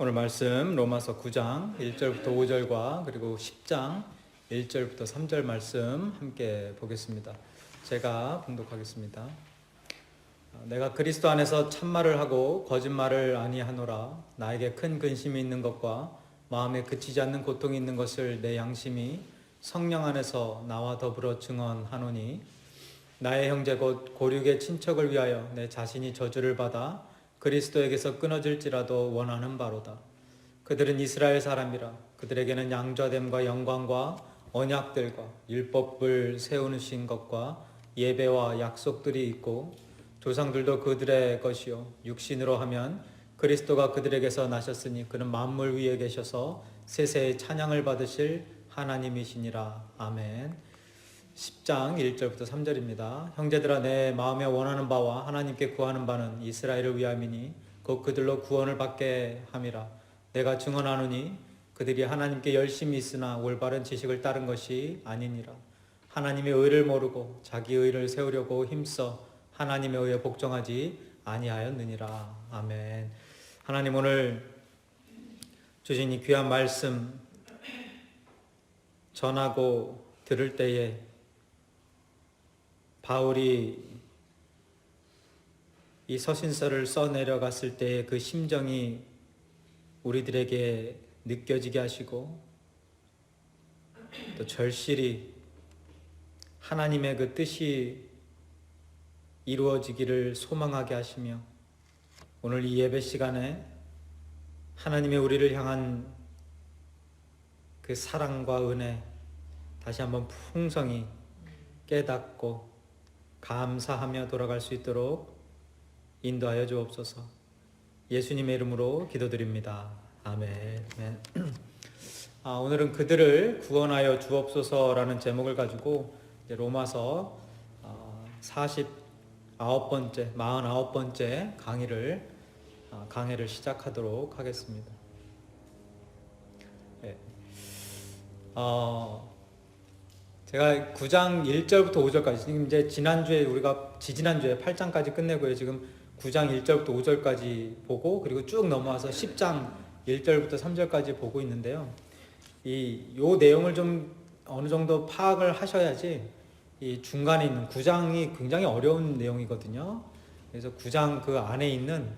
오늘 말씀 로마서 9장 1절부터 5절과 그리고 10장 1절부터 3절 말씀 함께 보겠습니다. 제가 봉독하겠습니다. 내가 그리스도 안에서 참말을 하고 거짓말을 아니하노라. 나에게 큰 근심이 있는 것과 마음에 그치지 않는 고통이 있는 것을 내 양심이 성령 안에서 나와 더불어 증언하노니, 나의 형제 곧 고륙의 친척을 위하여 내 자신이 저주를 받아 그리스도에게서 끊어질지라도 원하는 바로다. 그들은 이스라엘 사람이라. 그들에게는 양좌됨과 영광과 언약들과 율법을 세우신 것과 예배와 약속들이 있고, 조상들도 그들의 것이요 육신으로 하면 그리스도가 그들에게서 나셨으니 그는 만물 위에 계셔서 세세의 찬양을 받으실 하나님이시니라. 아멘. 10장 1절부터 3절입니다. 형제들아, 내 마음에 원하는 바와 하나님께 구하는 바는 이스라엘을 위함이니 곧 그들로 구원을 받게 함이라. 내가 증언하노니 그들이 하나님께 열심히 있으나 올바른 지식을 따른 것이 아니니라. 하나님의 의를 모르고 자기 의를 세우려고 힘써 하나님의 의에 복종하지 아니하였느니라. 아멘. 하나님, 오늘 주신 이 귀한 말씀 전하고 들을 때에 바울이 이 서신서를 써내려갔을 때의 그 심정이 우리들에게 느껴지게 하시고, 또 절실히 하나님의 그 뜻이 이루어지기를 소망하게 하시며, 오늘 이 예배 시간에 하나님의 우리를 향한 그 사랑과 은혜 다시 한번 풍성히 깨닫고 감사하며 돌아갈 수 있도록 인도하여 주옵소서. 예수님의 이름으로 기도드립니다. 아멘. 오늘은 그들을 구원하여 주옵소서라는 제목을 가지고 로마서 49번째 강해를 시작하도록 하겠습니다. 제가 9장 1절부터 5절까지, 지금 이제 지지난주에 8장까지 끝내고요. 지금 9장 1절부터 5절까지 보고, 그리고 쭉 넘어와서 10장 1절부터 3절까지 보고 있는데요. 요 내용을 좀 어느 정도 파악을 하셔야지 이 중간에 있는 9장이 굉장히 어려운 내용이거든요. 그래서 9장 그 안에 있는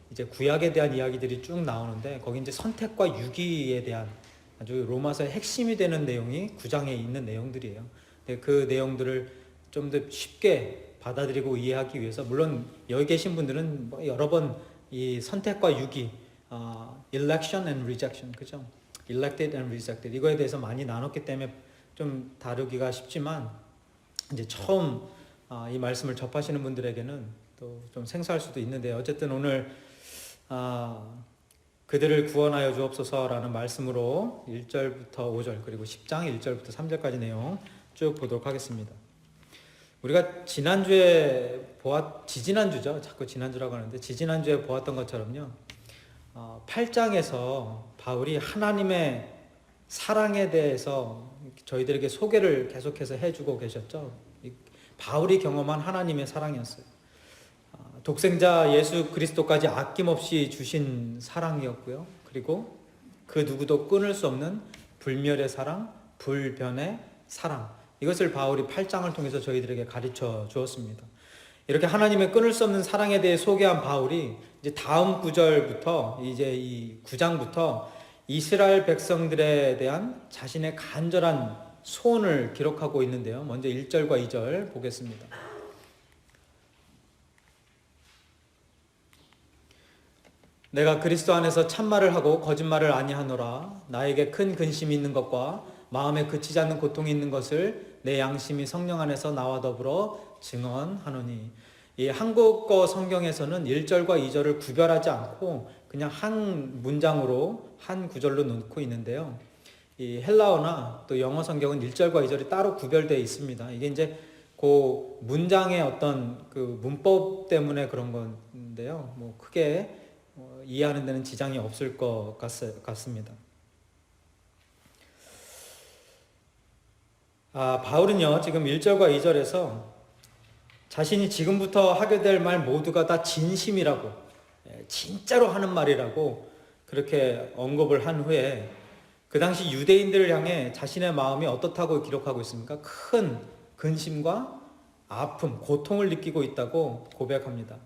이제 구약에 대한 이야기들이 쭉 나오는데, 거기 이제 선택과 유기에 대한 아주 로마서의 핵심이 되는 내용이 9장에 있는 내용들이에요. 그 내용들을 좀 더 쉽게 받아들이고 이해하기 위해서, 물론 여기 계신 분들은 여러 번 이 선택과 유기, election and rejection, 그죠? elected and rejected, 이거에 대해서 많이 나눴기 때문에 좀 다루기가 쉽지만, 이제 처음 이 말씀을 접하시는 분들에게는 또 좀 생소할 수도 있는데, 어쨌든 오늘 그들을 구원하여 주옵소서라는 말씀으로 1절부터 5절 그리고 10장 1절부터 3절까지 내용 쭉 보도록 하겠습니다. 우리가 지지난주죠. 자꾸 지난주라고 하는데, 지지난주에 보았던 것처럼요. 8장에서 바울이 하나님의 사랑에 대해서 저희들에게 소개를 계속해서 해주고 계셨죠. 바울이 경험한 하나님의 사랑이었어요. 독생자 예수 그리스도까지 아낌없이 주신 사랑이었고요. 그리고 그 누구도 끊을 수 없는 불멸의 사랑, 불변의 사랑, 이것을 바울이 8장을 통해서 저희들에게 가르쳐 주었습니다. 이렇게 하나님의 끊을 수 없는 사랑에 대해 소개한 바울이 이제 다음 구절부터, 이제 이 9장부터 이스라엘 백성들에 대한 자신의 간절한 소원을 기록하고 있는데요. 먼저 1절과 2절 보겠습니다. 내가 그리스도 안에서 참말을 하고 거짓말을 아니하노라. 나에게 큰 근심이 있는 것과 마음에 그치지 않는 고통이 있는 것을 내 양심이 성령 안에서 나와 더불어 증언하노니. 이 한국어 성경에서는 1절과 2절을 구별하지 않고 그냥 한 문장으로, 한 구절로 놓고 있는데요. 이 헬라어나 또 영어 성경은 1절과 2절이 따로 구별되어 있습니다. 이게 이제 그 문장의 어떤 그 문법 때문에 그런 건데요. 뭐 크게 이해하는 데는 지장이 없을 것 같습니다. 바울은요, 지금 1절과 2절에서 자신이 지금부터 하게 될 말 모두가 다 진심이라고, 진짜로 하는 말이라고 그렇게 언급을 한 후에 그 당시 유대인들을 향해 자신의 마음이 어떻다고 기록하고 있습니까? 큰 근심과 아픔, 고통을 느끼고 있다고 고백합니다.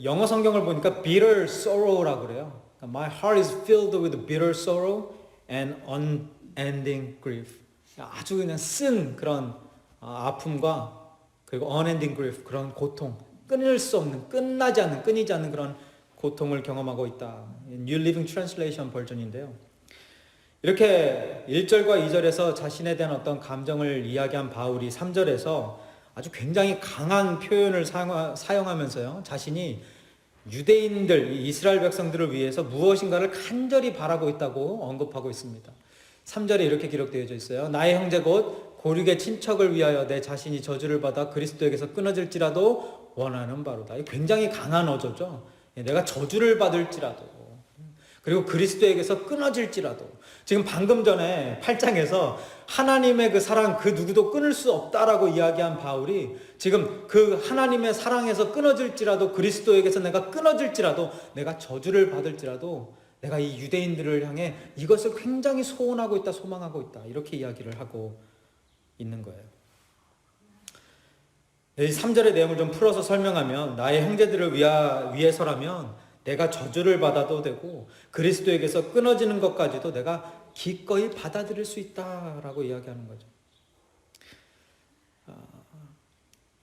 영어 성경을 보니까 bitter sorrow라고 그래요. My heart is filled with bitter sorrow and unending grief. 아주 그냥 쓴 그런 아픔과 그리고 unending grief, 그런 고통, 끊을 수 없는, 끝나지 않는, 끊이지 않는 그런 고통을 경험하고 있다. New Living Translation 버전인데요. 이렇게 1절과 2절에서 자신에 대한 어떤 감정을 이야기한 바울이 3절에서 아주 굉장히 강한 표현을 사용하면서요, 자신이 유대인들, 이스라엘 백성들을 위해서 무엇인가를 간절히 바라고 있다고 언급하고 있습니다. 3절에 이렇게 기록되어져 있어요. 나의 형제 곧 고륙의 친척을 위하여 내 자신이 저주를 받아 그리스도에게서 끊어질지라도 원하는 바로다. 굉장히 강한 어조죠. 내가 저주를 받을지라도, 그리고 그리스도에게서 끊어질지라도. 지금 방금 전에 8장에서 하나님의 그 사랑 그 누구도 끊을 수 없다라고 이야기한 바울이 지금 그 하나님의 사랑에서 끊어질지라도, 그리스도에게서 내가 끊어질지라도, 내가 저주를 받을지라도 내가 이 유대인들을 향해 이것을 굉장히 소원하고 있다, 소망하고 있다, 이렇게 이야기를 하고 있는 거예요. 이 3절의 내용을 좀 풀어서 설명하면, 나의 형제들을 위해서라면 내가 저주를 받아도 되고 그리스도에게서 끊어지는 것까지도 내가 기꺼이 받아들일 수 있다라고 이야기하는 거죠.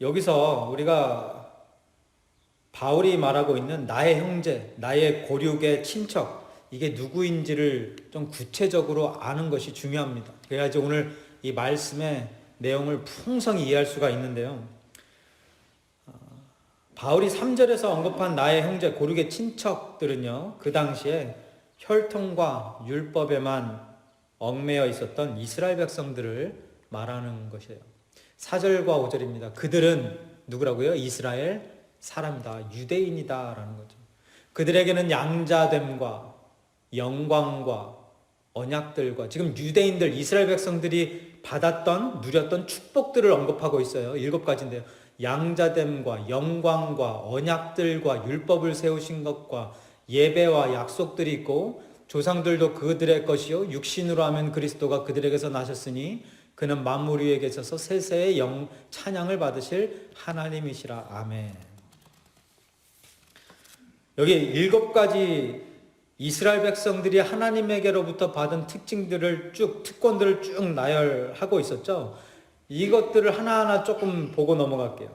여기서 우리가 바울이 말하고 있는 나의 형제, 나의 고륙의 친척, 이게 누구인지를 좀 구체적으로 아는 것이 중요합니다. 그래야지 오늘 이 말씀의 내용을 풍성히 이해할 수가 있는데요. 바울이 3절에서 언급한 나의 형제, 고륙의 친척들은요, 그 당시에 혈통과 율법에만 얽매여 있었던 이스라엘 백성들을 말하는 것이에요. 4절과 5절입니다. 그들은 누구라고요? 이스라엘 사람이다, 유대인이다 라는 거죠. 그들에게는 양자됨과 영광과 언약들과, 지금 유대인들, 이스라엘 백성들이 받았던, 누렸던 축복들을 언급하고 있어요. 7가지인데요. 양자됨과 영광과 언약들과 율법을 세우신 것과 예배와 약속들이 있고, 조상들도 그들의 것이요 육신으로 하면 그리스도가 그들에게서 나셨으니 그는 만물 위에 계셔서 세세의 찬양을 받으실 하나님이시라. 아멘. 여기 7가지 이스라엘 백성들이 하나님에게로부터 받은 특권들을 쭉 나열하고 있었죠. 이것들을 하나하나 조금 보고 넘어갈게요.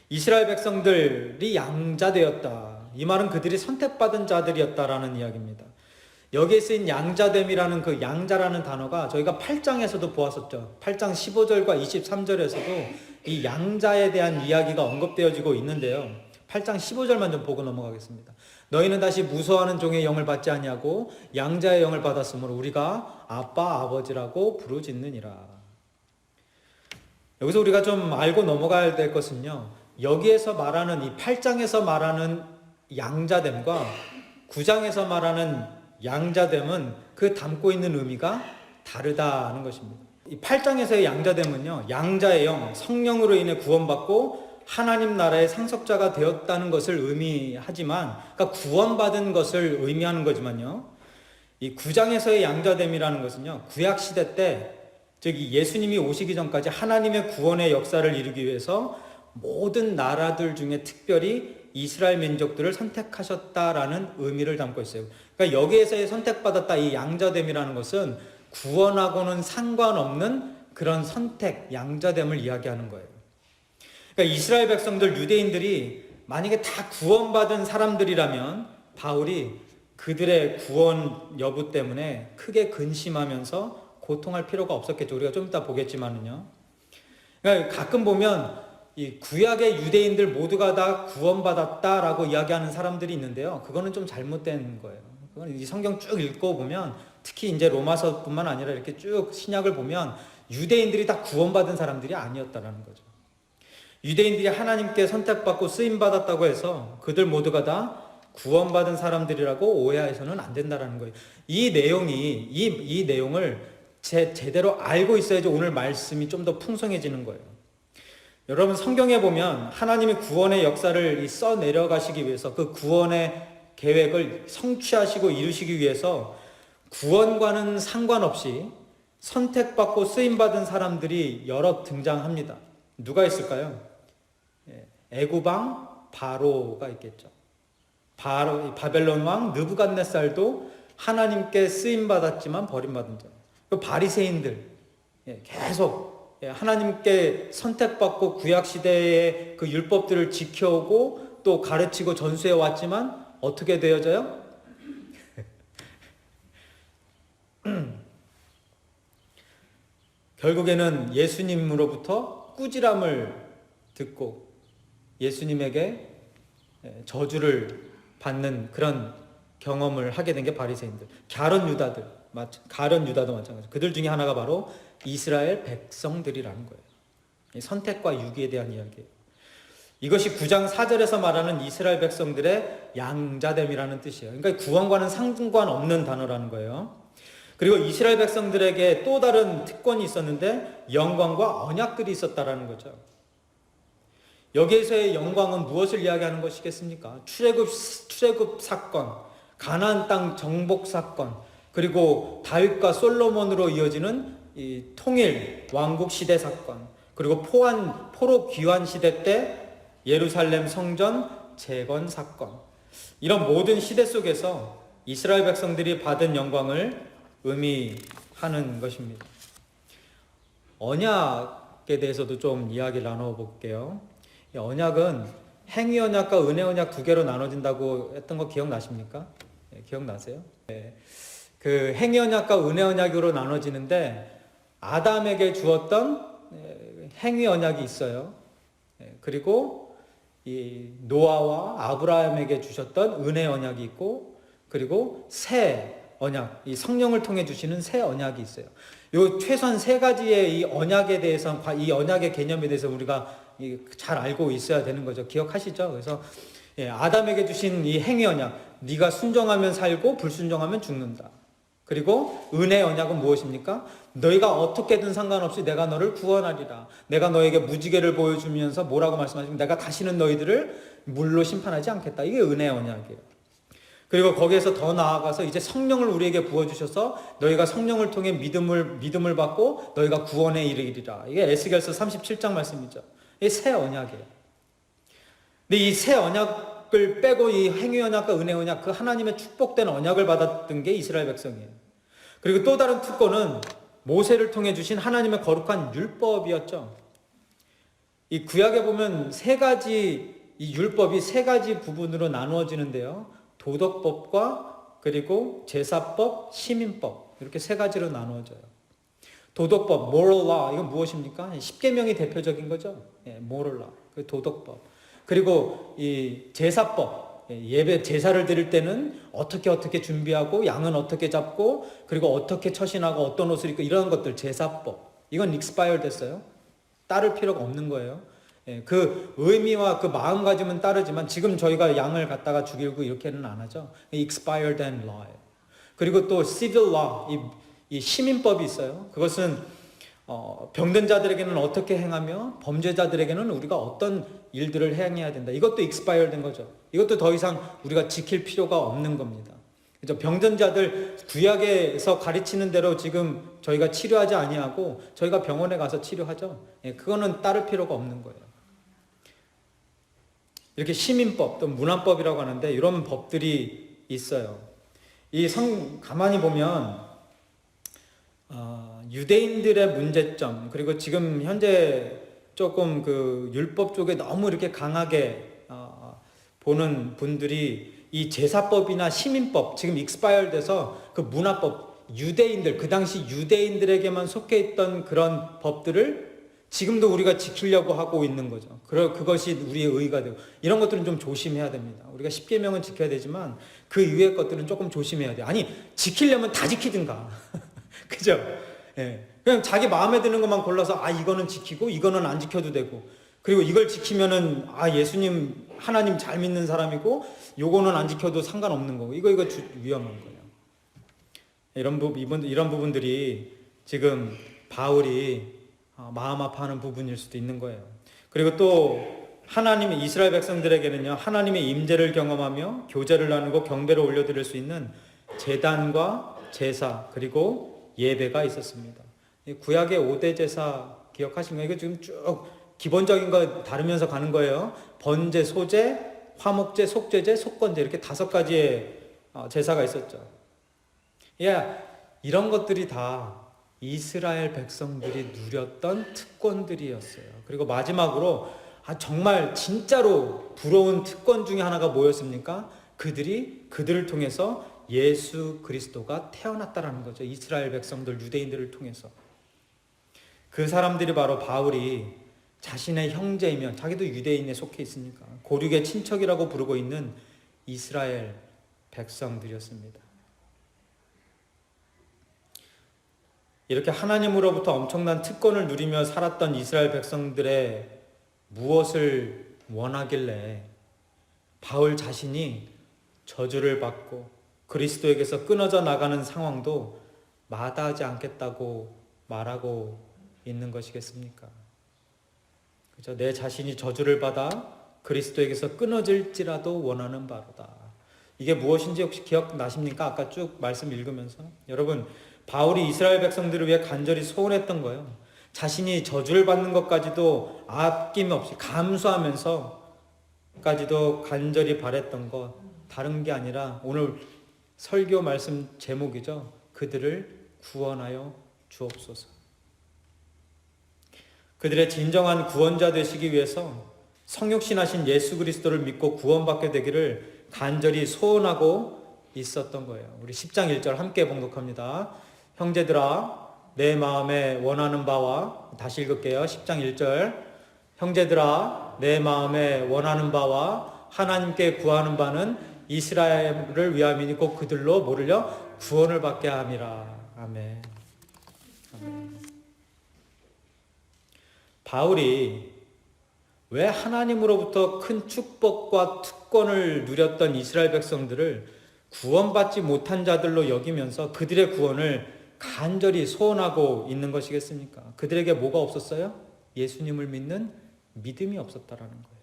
이스라엘 백성들이 양자되었다. 이 말은 그들이 선택받은 자들이었다라는 이야기입니다. 여기에 쓰인 양자됨이라는 그 양자라는 단어가 저희가 8장에서도 보았었죠. 8장 15절과 23절에서도 이 양자에 대한 이야기가 언급되어지고 있는데요. 8장 15절만 좀 보고 넘어가겠습니다. 너희는 다시 무서워하는 종의 영을 받지 아니하고 양자의 영을 받았으므로 우리가 아빠 아버지라고 부르짖느니라. 여기서 우리가 좀 알고 넘어가야 될 것은요, 여기에서 말하는 이 8장에서 말하는 양자됨과 9장에서 말하는 양자됨은 그 담고 있는 의미가 다르다는 것입니다. 이 8장에서의 양자됨은요, 양자의 영, 성령으로 인해 구원받고 하나님 나라의 상속자가 되었다는 것을 의미하지만, 그러니까 구원받은 것을 의미하는 거지만요, 이 9장에서의 양자됨이라는 것은요, 구약시대 때, 즉 예수님이 오시기 전까지 하나님의 구원의 역사를 이루기 위해서 모든 나라들 중에 특별히 이스라엘 민족들을 선택하셨다라는 의미를 담고 있어요. 그러니까 여기에서의 선택받았다, 이 양자됨이라는 것은 구원하고는 상관없는 그런 선택, 양자됨을 이야기하는 거예요. 그러니까 이스라엘 백성들, 유대인들이 만약에 다 구원받은 사람들이라면 바울이 그들의 구원 여부 때문에 크게 근심하면서 고통할 필요가 없었겠죠. 우리가 좀 이따 보겠지만은요. 그러니까 가끔 보면 이 구약의 유대인들 모두가 다 구원받았다라고 이야기하는 사람들이 있는데요. 그거는 좀 잘못된 거예요. 그건 이 성경 쭉 읽고 보면, 특히 이제 로마서뿐만 아니라 이렇게 쭉 신약을 보면 유대인들이 다 구원받은 사람들이 아니었다라는 거죠. 유대인들이 하나님께 선택받고 쓰임받았다고 해서 그들 모두가 다 구원받은 사람들이라고 오해해서는 안 된다라는 거예요. 이 내용을 제대로 알고 있어야지 오늘 말씀이 좀 더 풍성해지는 거예요. 여러분, 성경에 보면 하나님이 구원의 역사를 써 내려가시기 위해서 그 구원의 계획을 성취하시고 이루시기 위해서 구원과는 상관없이 선택받고 쓰임받은 사람들이 여러 등장합니다. 누가 있을까요? 애굽왕 바로가 있겠죠. 바벨론 왕 느부갓네살도 하나님께 쓰임받았지만 버림받은 자. 그 바리새인들 계속 하나님께 선택받고 구약시대의 그 율법들을 지켜오고 또 가르치고 전수해 왔지만 어떻게 되어져요? 결국에는 예수님으로부터 꾸지람을 듣고 예수님에게 저주를 받는 그런 경험을 하게 된 게 바리새인들, 가룟 유다도 마찬가지. 그들 중에 하나가 바로 이스라엘 백성들이라는 거예요. 선택과 유기에 대한 이야기예요. 이것이 9장 4절에서 말하는 이스라엘 백성들의 양자됨이라는 뜻이에요. 그러니까 구원과는 상관없는 단어라는 거예요. 그리고 이스라엘 백성들에게 또 다른 특권이 있었는데 영광과 언약들이 있었다라는 거죠. 여기에서의 영광은 무엇을 이야기하는 것이겠습니까? 출애굽 사건, 가나안 땅 정복 사건, 그리고 다윗과 솔로몬으로 이어지는 이 통일 왕국 시대 사건, 그리고 포로 귀환 시대 때 예루살렘 성전 재건 사건, 이런 모든 시대 속에서 이스라엘 백성들이 받은 영광을 의미하는 것입니다. 언약에 대해서도 좀 이야기를 나눠볼게요. 언약은 행위 언약과 은혜 언약 두 개로 나눠진다고 했던 거 기억나십니까? 기억나세요? 그 행위 언약과 은혜 언약으로 나눠지는데 아담에게 주었던 행위 언약이 있어요. 그리고 이 노아와 아브라함에게 주셨던 은혜 언약이 있고, 그리고 새 언약, 이 성령을 통해 주시는 새 언약이 있어요. 요 최소한 세 가지의 이 언약에 대해서, 이 언약의 개념에 대해서 우리가 잘 알고 있어야 되는 거죠. 기억하시죠? 그래서 아담에게 주신 이 행위 언약, 네가 순종하면 살고 불순종하면 죽는다. 그리고 은혜 언약은 무엇입니까? 너희가 어떻게든 상관없이 내가 너를 구원하리라. 내가 너에게 무지개를 보여주면서 뭐라고 말씀하시면 내가 다시는 너희들을 물로 심판하지 않겠다. 이게 은혜 언약이에요. 그리고 거기에서 더 나아가서 이제 성령을 우리에게 부어주셔서 너희가 성령을 통해 믿음을 받고 너희가 구원에 이르리라. 이게 에스겔서 37장 말씀이죠. 이게 새 언약이에요. 근데 이 새 언약을 빼고 이 행위 언약과 은혜 언약, 그 하나님의 축복된 언약을 받았던 게 이스라엘 백성이에요. 그리고 또 다른 특권은 모세를 통해 주신 하나님의 거룩한 율법이었죠. 이 구약에 보면 이 율법이 세 가지 부분으로 나누어지는데요. 도덕법과 그리고 제사법, 시민법, 이렇게 세 가지로 나누어져요. 도덕법, moral law, 이건 무엇입니까? 십계명이 대표적인 거죠. moral law, 그 도덕법. 그리고 이 제사법, 예배 제사를 드릴 때는 어떻게 준비하고 양은 어떻게 잡고 그리고 어떻게 처신하고 어떤 옷을 입고 이런 것들 제사법. 이건 expired 됐어요. 따를 필요가 없는 거예요. 그 의미와 그 마음가짐은 따르지만 지금 저희가 양을 갖다가 죽이고 이렇게는 안 하죠. expired and law예요. 그리고 또 civil law, 이 시민법이 있어요. 그것은 병든 자들에게는 어떻게 행하며 범죄자들에게는 우리가 어떤 일들을 행해야 된다. 이것도 expired 된 거죠. 이것도 더 이상 우리가 지킬 필요가 없는 겁니다. 그죠? 병든 자들 구약에서 가르치는 대로 지금 저희가 치료하지 아니하고 저희가 병원에 가서 치료하죠. 그거는 따를 필요가 없는 거예요. 이렇게 시민법 또 문화법이라고 하는데 이런 법들이 있어요. 가만히 보면 유대인들의 문제점, 그리고 지금 현재 조금 그 율법 쪽에 너무 이렇게 강하게 보는 분들이 이 제사법이나 시민법, 지금 expired 돼서 그 문화법, 유대인들, 그 당시 유대인들에게만 속해 있던 그런 법들을 지금도 우리가 지키려고 하고 있는 거죠. 그것이 우리의 의가 되고, 이런 것들은 좀 조심해야 됩니다. 우리가 십계명은 지켜야 되지만 그 이외의 것들은 조금 조심해야 돼요. 아니, 지키려면 다 지키든가. 그죠? 그냥 자기 마음에 드는 것만 골라서 이거는 지키고 이거는 안 지켜도 되고, 그리고 이걸 지키면은 예수님 하나님 잘 믿는 사람이고 요거는 안 지켜도 상관없는 거고, 이거 위험한 거예요. 이런 부분들이 지금 바울이 마음 아파하는 부분일 수도 있는 거예요. 그리고 또 하나님의 이스라엘 백성들에게는요, 하나님의 임재를 경험하며 교제를 나누고 경배를 올려드릴 수 있는 제단과 제사 그리고 예배가 있었습니다. 구약의 5대 제사 기억하시나요? 이거 지금 쭉 기본적인 거 다루면서 가는 거예요. 번제, 소제, 화목제, 속죄제, 속건제 이렇게 5가지의 제사가 있었죠. 이런 것들이 다 이스라엘 백성들이 누렸던 특권들이었어요. 그리고 마지막으로 정말 진짜로 부러운 특권 중에 하나가 뭐였습니까? 그들을 통해서 예수 그리스도가 태어났다라는 거죠. 이스라엘 백성들, 유대인들을 통해서. 그 사람들이 바로 바울이 자신의 형제이며 자기도 유대인에 속해 있으니까 고륙의 친척이라고 부르고 있는 이스라엘 백성들이었습니다. 이렇게 하나님으로부터 엄청난 특권을 누리며 살았던 이스라엘 백성들의 무엇을 원하길래 바울 자신이 저주를 받고 그리스도에게서 끊어져 나가는 상황도 마다하지 않겠다고 말하고 있는 것이겠습니까? 그죠? 내 자신이 저주를 받아 그리스도에게서 끊어질지라도 원하는 바로다. 이게 무엇인지 혹시 기억나십니까? 아까 쭉 말씀 읽으면서 여러분, 바울이 이스라엘 백성들을 위해 간절히 소원했던 거예요. 자신이 저주를 받는 것까지도 아낌없이 감수하면서까지도 간절히 바랬던 것, 다른 게 아니라 오늘 설교 말씀 제목이죠. 그들을 구원하여 주옵소서. 그들의 진정한 구원자 되시기 위해서 성육신하신 예수 그리스도를 믿고 구원받게 되기를 간절히 소원하고 있었던 거예요. 우리 10장 1절 함께 봉독합니다. 형제들아, 내 마음에 원하는 바와, 다시 읽을게요. 10장 1절. 형제들아, 내 마음에 원하는 바와 하나님께 구하는 바는 이스라엘을 위함이니 곧 그들로 뭐를요? 구원을 받게 함이라. 아멘. 바울이 왜 하나님으로부터 큰 축복과 특권을 누렸던 이스라엘 백성들을 구원받지 못한 자들로 여기면서 그들의 구원을 간절히 소원하고 있는 것이겠습니까? 그들에게 뭐가 없었어요? 예수님을 믿는 믿음이 없었다라는 거예요.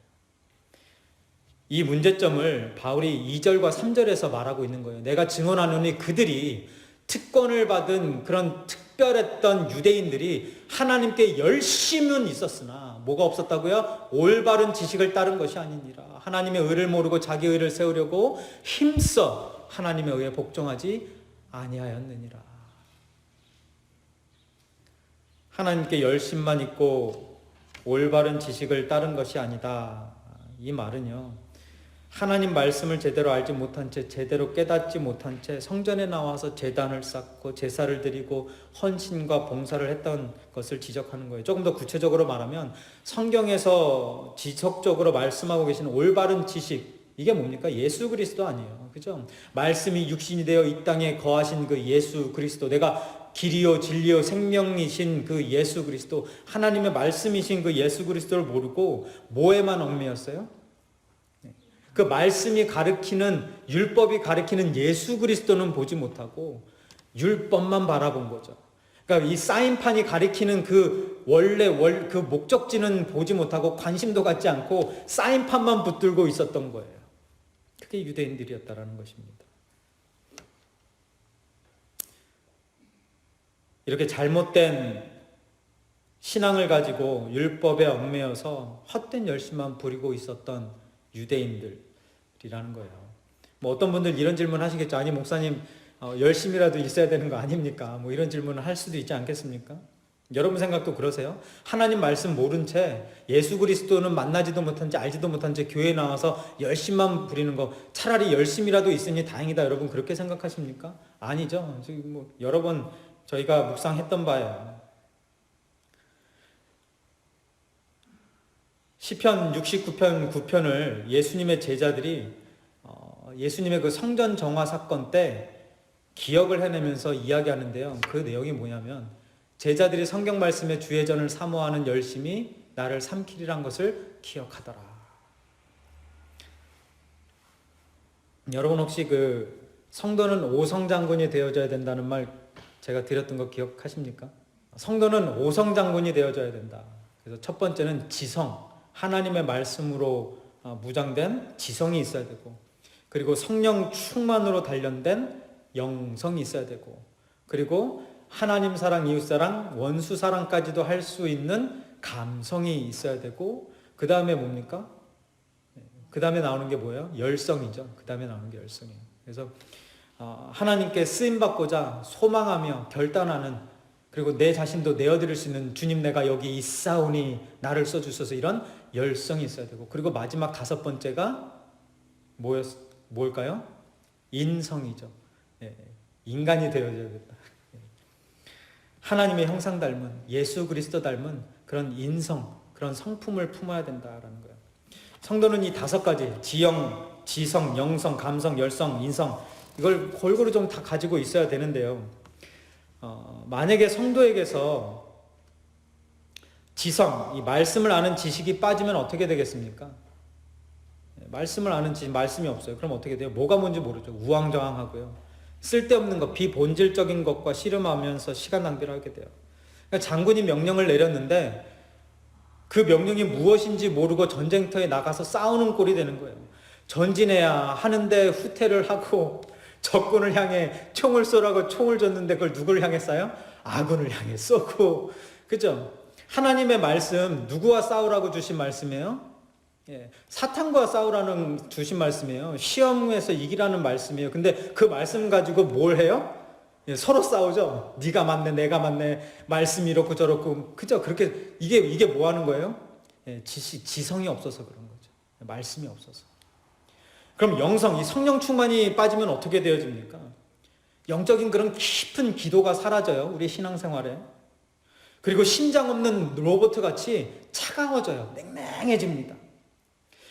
이 문제점을 바울이 2절과 3절에서 말하고 있는 거예요. 내가 증언하노니 그들이 특권을 받은 그런 특별했던 유대인들이 하나님께 열심은 있었으나 뭐가 없었다고요? 올바른 지식을 따른 것이 아니니라. 하나님의 의를 모르고 자기 의를 세우려고 힘써 하나님의 의에 복종하지 아니하였느니라. 하나님께 열심만 있고 올바른 지식을 따른 것이 아니다. 이 말은요, 하나님 말씀을 제대로 알지 못한 채, 제대로 깨닫지 못한 채 성전에 나와서 제단을 쌓고 제사를 드리고 헌신과 봉사를 했던 것을 지적하는 거예요. 조금 더 구체적으로 말하면 성경에서 지속적으로 말씀하고 계시는 올바른 지식, 이게 뭡니까? 예수 그리스도 아니에요. 그죠? 말씀이 육신이 되어 이 땅에 거하신 그 예수 그리스도, 내가 길이요 진리요 생명이신 그 예수 그리스도, 하나님의 말씀이신 그 예수 그리스도를 모르고 뭐에만 얽매였어요? 그 말씀이 가르치는, 율법이 가르치는 예수 그리스도는 보지 못하고 율법만 바라본 거죠. 그러니까 이 사인판이 가리키는 그 그 목적지는 보지 못하고 관심도 갖지 않고 사인판만 붙들고 있었던 거예요. 그게 유대인들이었다라는 것입니다. 이렇게 잘못된 신앙을 가지고 율법에 얽매여서 헛된 열심만 부리고 있었던 유대인들이라는 거예요. 뭐 어떤 분들 이런 질문 하시겠죠. 아니 목사님, 열심이라도 있어야 되는 거 아닙니까? 뭐 이런 질문을 할 수도 있지 않겠습니까? 여러분 생각도 그러세요? 하나님 말씀 모른 채 예수 그리스도는 만나지도 못한 채 알지도 못한 채 교회에 나와서 열심만 부리는 거, 차라리 열심이라도 있으니 다행이다, 여러분 그렇게 생각하십니까? 아니죠. 지금 뭐 여러 번 저희가 묵상했던 바예요. 시편 69편 9편을 예수님의 제자들이 예수님의 그 성전 정화 사건 때 기억을 해내면서 이야기하는데요. 그 내용이 뭐냐면, 제자들이 성경 말씀의 주의전을 사모하는 열심이 나를 삼키리란 것을 기억하더라. 여러분 혹시 그 성도는 오성장군이 되어져야 된다는 말 제가 드렸던 거 기억하십니까? 성도는 오성장군이 되어져야 된다. 그래서 첫 번째는 지성, 하나님의 말씀으로 무장된 지성이 있어야 되고, 그리고 성령 충만으로 단련된 영성이 있어야 되고, 그리고 하나님 사랑, 이웃 사랑, 원수 사랑까지도 할 수 있는 감성이 있어야 되고, 그 다음에 뭡니까? 그 다음에 나오는 게 뭐예요? 열성이죠. 그 다음에 나오는 게 열성이에요. 그래서 하나님께 쓰임받고자 소망하며 결단하는, 그리고 내 자신도 내어드릴 수 있는, 주님 내가 여기 있사오니 나를 써주셔서, 이런 열성이 있어야 되고, 그리고 마지막 5번째가 뭘까요? 인성이죠. 인간이 되어야겠다. 하나님의 형상 닮은, 예수 그리스도 닮은 그런 인성, 그런 성품을 품어야 된다라는 거예요. 성도는 이 5가지, 지형, 지성, 영성, 감성, 열성, 인성, 이걸 골고루 좀 다 가지고 있어야 되는데요. 만약에 성도에게서 지성, 이 말씀을 아는 지식이 빠지면 어떻게 되겠습니까? 말씀을 아는 지식, 말씀이 없어요. 그럼 어떻게 돼요? 뭐가 뭔지 모르죠. 우왕좌왕하고요. 쓸데없는 것, 비본질적인 것과 씨름하면서 시간 낭비를 하게 돼요. 그러니까 장군이 명령을 내렸는데 그 명령이 무엇인지 모르고 전쟁터에 나가서 싸우는 꼴이 되는 거예요. 전진해야 하는데 후퇴를 하고, 적군을 향해 총을 쏘라고 총을 줬는데 그걸 누구를 향해 쏴요? 아군을 향해 쏘고. 그죠? 하나님의 말씀, 누구와 싸우라고 주신 말씀이에요? 사탄과 싸우라는 주신 말씀이에요. 시험에서 이기라는 말씀이에요. 근데 그 말씀 가지고 뭘 해요? 서로 싸우죠. 네가 맞네, 내가 맞네, 말씀이 이렇고 저렇고. 그죠? 그렇게 이게 뭐 하는 거예요? 지성이 없어서 그런 거죠. 말씀이 없어서. 그럼 영성, 이 성령 충만이 빠지면 어떻게 되어집니까? 영적인 그런 깊은 기도가 사라져요. 우리 신앙생활에. 그리고 심장 없는 로봇 같이 차가워져요. 냉랭해집니다.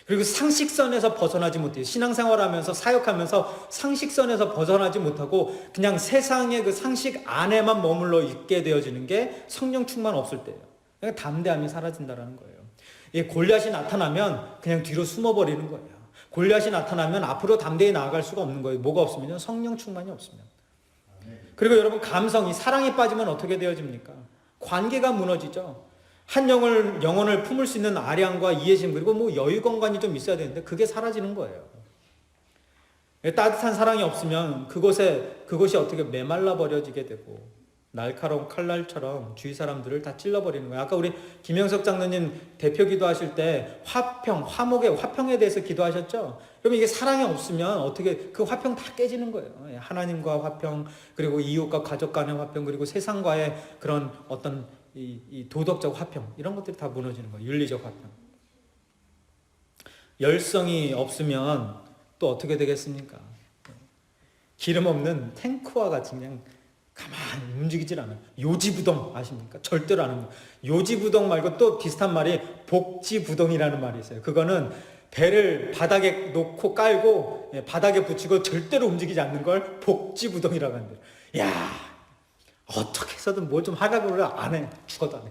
그리고 상식선에서 벗어나지 못해요. 신앙생활하면서 사역하면서 상식선에서 벗어나지 못하고 그냥 세상의 그 상식 안에만 머물러 있게 되어지는 게 성령 충만 없을 때예요. 그러니까 담대함이 사라진다는 거예요. 골리앗이 나타나면 그냥 뒤로 숨어버리는 거예요. 골리앗이 나타나면 앞으로 담대히 나아갈 수가 없는 거예요. 뭐가 없으면? 성령 충만이 없으면. 그리고 여러분, 감성이, 사랑이 빠지면 어떻게 되어집니까? 관계가 무너지죠. 한 영혼을 품을 수 있는 아량과 이해심, 그리고 뭐 여유공간이 좀 있어야 되는데 그게 사라지는 거예요. 따뜻한 사랑이 없으면 그것이 어떻게 메말라 버려지게 되고, 날카로운 칼날처럼 주위 사람들을 다 찔러버리는 거예요. 아까 우리 김영석 장로님 대표 기도하실 때 화목의 화평에 대해서 기도하셨죠? 그러면 이게 사랑이 없으면 어떻게 그 화평 다 깨지는 거예요. 하나님과 화평, 그리고 이웃과 가족 간의 화평, 그리고 세상과의 그런 어떤 이 도덕적 화평, 이런 것들이 다 무너지는 거예요. 윤리적 화평. 열성이 없으면 또 어떻게 되겠습니까? 기름 없는 탱크와 같이 그냥 가만히 움직이질 않아요. 요지부동 아십니까? 절대로 안 합니다. 요지부동 말고 또 비슷한 말이 복지부동이라는 말이 있어요. 그거는 배를 바닥에 놓고 깔고 바닥에 붙이고 절대로 움직이지 않는 걸 복지부동이라고 하는데, 야, 어떻게 해서든 뭘 좀 하라고 안 해. 죽어도 안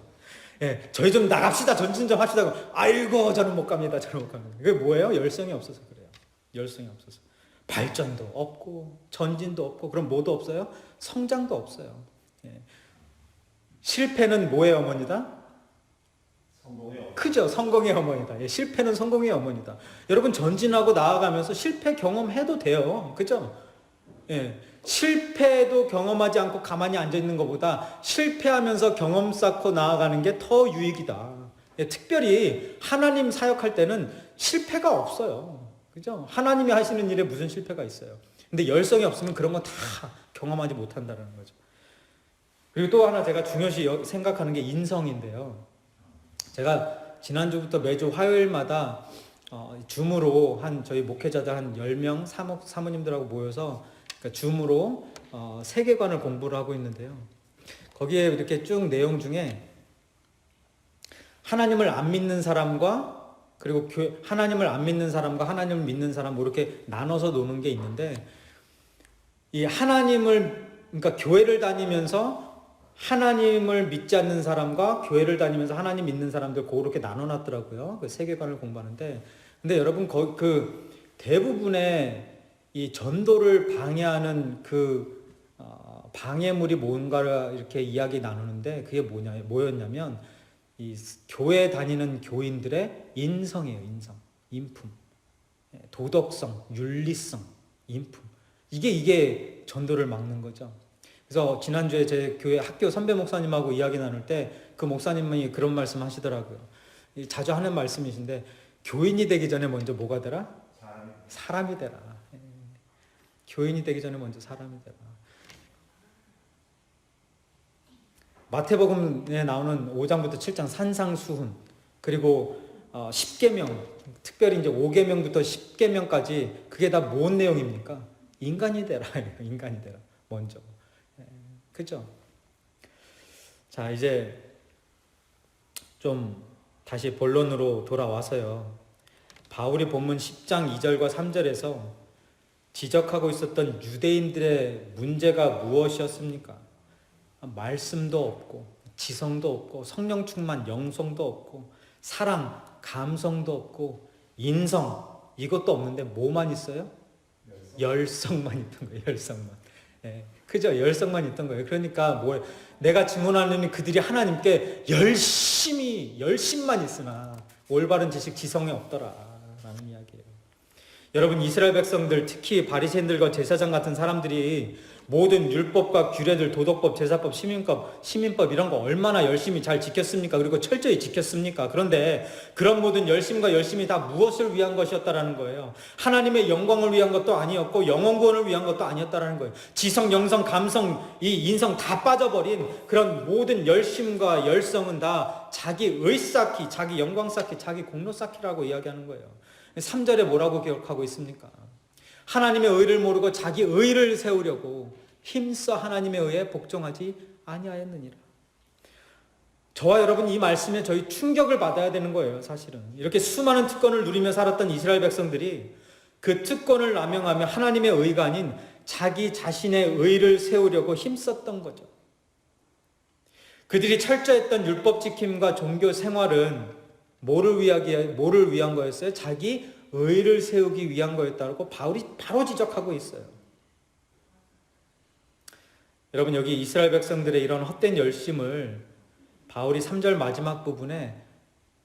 해. 저희 좀 나갑시다. 전진 좀 합시다. 아이고, 저는 못 갑니다. 저는 못 갑니다. 그게 뭐예요? 열성이 없어서 그래요. 열성이 없어서. 발전도 없고 전진도 없고, 그럼 뭐도 없어요? 성장도 없어요. 실패는 뭐의 어머니다? 성공의 어머니. 크죠. 성공의 어머니다. 실패는 성공의 어머니다. 여러분, 전진하고 나아가면서 실패 경험해도 돼요. 그죠? 실패도 경험하지 않고 가만히 앉아있는 것보다 실패하면서 경험 쌓고 나아가는 게 더 유익이다. 특별히 하나님 사역할 때는 실패가 없어요. 그죠? 하나님이 하시는 일에 무슨 실패가 있어요. 근데 열성이 없으면 그런 거 다 경험하지 못한다는 거죠. 그리고 또 하나 제가 중요시 생각하는 게 인성인데요. 제가 지난주부터 매주 화요일마다 줌으로 저희 목회자들 한 10명 사모님들하고 모여서 줌으로 세계관을 공부를 하고 있는데요. 거기에 이렇게 쭉 내용 중에 하나님을 안 믿는 사람과, 그리고 하나님을 안 믿는 사람과 하나님을 믿는 사람, 뭐 이렇게 나눠서 노는 게 있는데, 이 그러니까 교회를 다니면서 하나님을 믿지 않는 사람과 교회를 다니면서 하나님 믿는 사람들 그렇게 나눠놨더라고요. 그 세계관을 공부하는데. 근데 여러분, 그 대부분의 이 전도를 방해하는 방해물이 뭔가를 이렇게 이야기 나누는데, 그게 뭐였냐면 이 교회 다니는 교인들의 인성이에요. 인품, 도덕성, 윤리성, 인품. 이게 전도를 막는 거죠. 그래서 지난주에 제 교회 학교 선배 목사님하고 이야기 나눌 때 그 목사님이 그런 말씀 하시더라고요. 자주 하는 말씀이신데, 교인이 되기 전에 먼저 뭐가 되라? 사람이 되라. 교인이 되기 전에 먼저 사람이 되라. 마태복음에 나오는 5장부터 7장 산상수훈, 그리고 10계명, 특별히 이제 5계명부터 10계명까지 그게 다 뭔 내용입니까? 인간이 되라. 인간이 되라. 먼저. 그죠? 자, 이제 좀 다시 본론으로 돌아와서요. 바울이 본문 10장 2절과 3절에서 지적하고 있었던 유대인들의 문제가 무엇이었습니까? 말씀도 없고, 지성도 없고, 성령 충만, 영성도 없고, 사랑, 감성도 없고, 인성, 이것도 없는데 뭐만 있어요? 열성만 있던 거예요. 열성만. 그죠? 열성만 있던 거예요. 그러니까 내가 증언하는 그들이 하나님께 열심만 있으나 올바른 지식, 지성이 없더라 라는 이야기예요. 여러분, 이스라엘 백성들, 특히 바리새인들과 제사장 같은 사람들이 모든 율법과 규례들, 도덕법, 제사법, 시민법 이런 거 얼마나 열심히 잘 지켰습니까? 그리고 철저히 지켰습니까? 그런데 그런 모든 열심과 열심이 다 무엇을 위한 것이었다라는 거예요. 하나님의 영광을 위한 것도 아니었고 영원 구원을 위한 것도 아니었다라는 거예요. 지성, 영성, 감성, 이 인성 다 빠져버린 그런 모든 열심과 열성은 다 자기 의 쌓기, 자기 영광 쌓기, 자기 공로 쌓기라고 이야기하는 거예요. 3절에 뭐라고 기록하고 있습니까? 하나님의 의를 모르고 자기 의를 세우려고 힘써 하나님의 의에 복종하지 아니하였느니라. 저와 여러분, 이 말씀에 저희 충격을 받아야 되는 거예요. 사실은 이렇게 수많은 특권을 누리며 살았던 이스라엘 백성들이 그 특권을 남용하며 하나님의 의가 아닌 자기 자신의 의를 세우려고 힘썼던 거죠. 그들이 철저했던 율법 지킴과 종교 생활은 뭐를 위한 거였어요? 자기 의를 세우기 위한 거였다고 바울이 바로 지적하고 있어요. 여러분, 여기 이스라엘 백성들의 이런 헛된 열심을 바울이 3절 마지막 부분에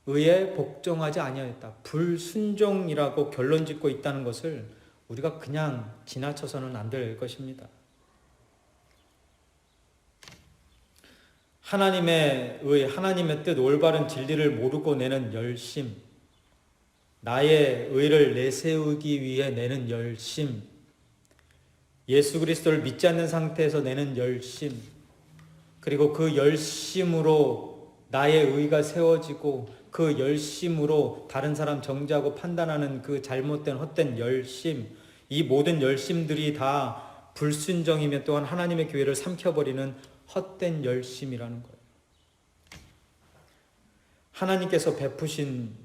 의에 복종하지 아니하였다, 불순종이라고 결론 짓고 있다는 것을 우리가 그냥 지나쳐서는 안 될 것입니다. 하나님의 의, 하나님의 뜻, 올바른 진리를 모르고 내는 열심, 나의 의를 내세우기 위해 내는 열심, 예수 그리스도를 믿지 않는 상태에서 내는 열심, 그리고 그 열심으로 나의 의가 세워지고 그 열심으로 다른 사람 정죄하고 판단하는 그 잘못된 헛된 열심, 이 모든 열심들이 다 불순종이며 또한 하나님의 교회를 삼켜버리는 헛된 열심이라는 거예요. 하나님께서 베푸신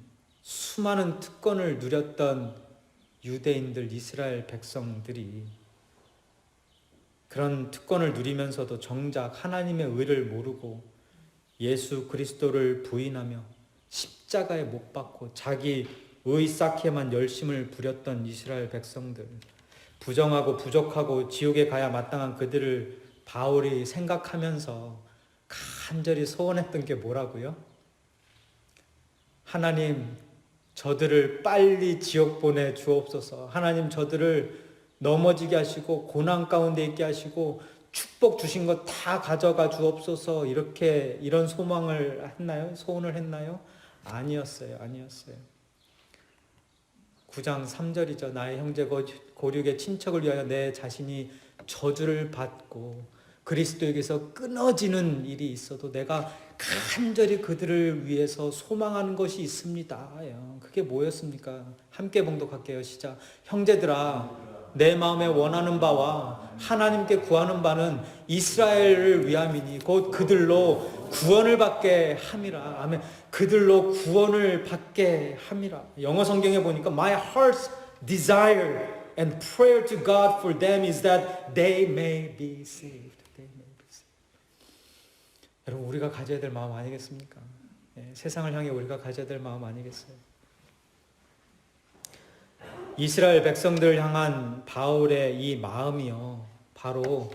수많은 특권을 누렸던 유대인들, 이스라엘 백성들이 그런 특권을 누리면서도 정작 하나님의 의를 모르고 예수 그리스도를 부인하며 십자가에 못 박고 자기 의 쌓기에만 열심을 부렸던 이스라엘 백성들, 부정하고 부족하고 지옥에 가야 마땅한 그들을 바울이 생각하면서 간절히 소원했던 게 뭐라고요? 하나님, 저들을 빨리 지옥 보내 주옵소서. 하나님, 저들을 넘어지게 하시고 고난 가운데 있게 하시고 축복 주신 것 다 가져가 주옵소서. 이런 소망을 했나요? 소원을 했나요? 아니었어요. 9장 3절이죠. 나의 형제 고륙의 친척을 위하여 내 자신이 저주를 받고 그리스도에게서 끊어지는 일이 있어도 내가 간절히 그들을 위해서 소망하는 것이 있습니다. 그게 뭐였습니까? 함께 봉독할게요. 시작. 형제들아, 내 마음에 원하는 바와 하나님께 구하는 바는 이스라엘을 위함이니 곧 그들로 구원을 받게 함이라. 아멘. 그들로 구원을 받게 함이라. 영어 성경에 보니까 My heart's desire and prayer to God for them is that they may be saved. 여러분, 우리가 가져야 될 마음 아니겠습니까? 세상을 향해 우리가 가져야 될 마음 아니겠어요? 이스라엘 백성들을 향한 바울의 이 마음이요, 바로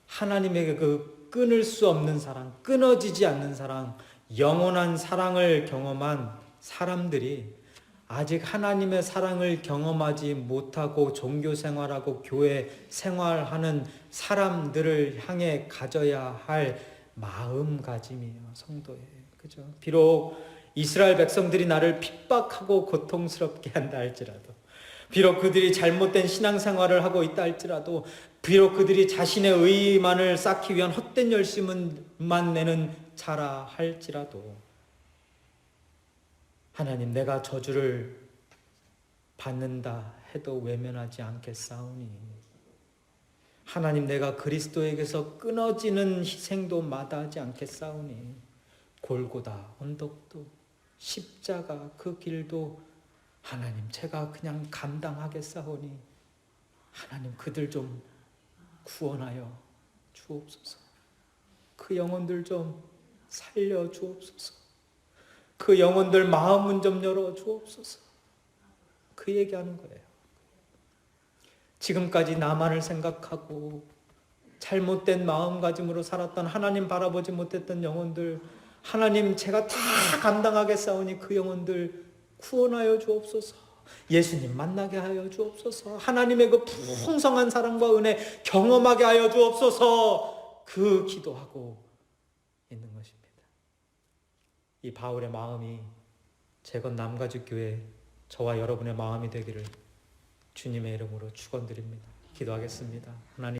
하나님에게 그 끊을 수 없는 사랑, 끊어지지 않는 사랑, 영원한 사랑을 경험한 사람들이 아직 하나님의 사랑을 경험하지 못하고 종교 생활하고 교회 생활하는 사람들을 향해 가져야 할 마음가짐이에요. 성도의. 그죠? 비록 이스라엘 백성들이 나를 핍박하고 고통스럽게 한다 할지라도, 비록 그들이 잘못된 신앙생활을 하고 있다 할지라도, 비록 그들이 자신의 의만을 쌓기 위한 헛된 열심만 내는 자라 할지라도, 하나님, 내가 저주를 받는다 해도 외면하지 않겠사오니, 하나님, 내가 그리스도에게서 끊어지는 희생도 마다하지 않겠사오니, 골고다 언덕도 십자가 그 길도 하나님 제가 그냥 감당하겠사오니, 하나님 그들 좀 구원하여 주옵소서. 그 영혼들 좀 살려 주옵소서. 그 영혼들 마음문 좀 열어 주옵소서. 그 얘기하는 거예요. 지금까지 나만을 생각하고 잘못된 마음가짐으로 살았던, 하나님 바라보지 못했던 영혼들, 하나님 제가 다 감당하겠사오니 그 영혼들 구원하여 주옵소서. 예수님 만나게 하여 주옵소서. 하나님의 그 풍성한 사랑과 은혜 경험하게 하여 주옵소서. 그 기도하고 있는 것입니다. 이 바울의 마음이 재건 남가죽교회 저와 여러분의 마음이 되기를 주님의 이름으로 축원드립니다. 기도하겠습니다. 하나님,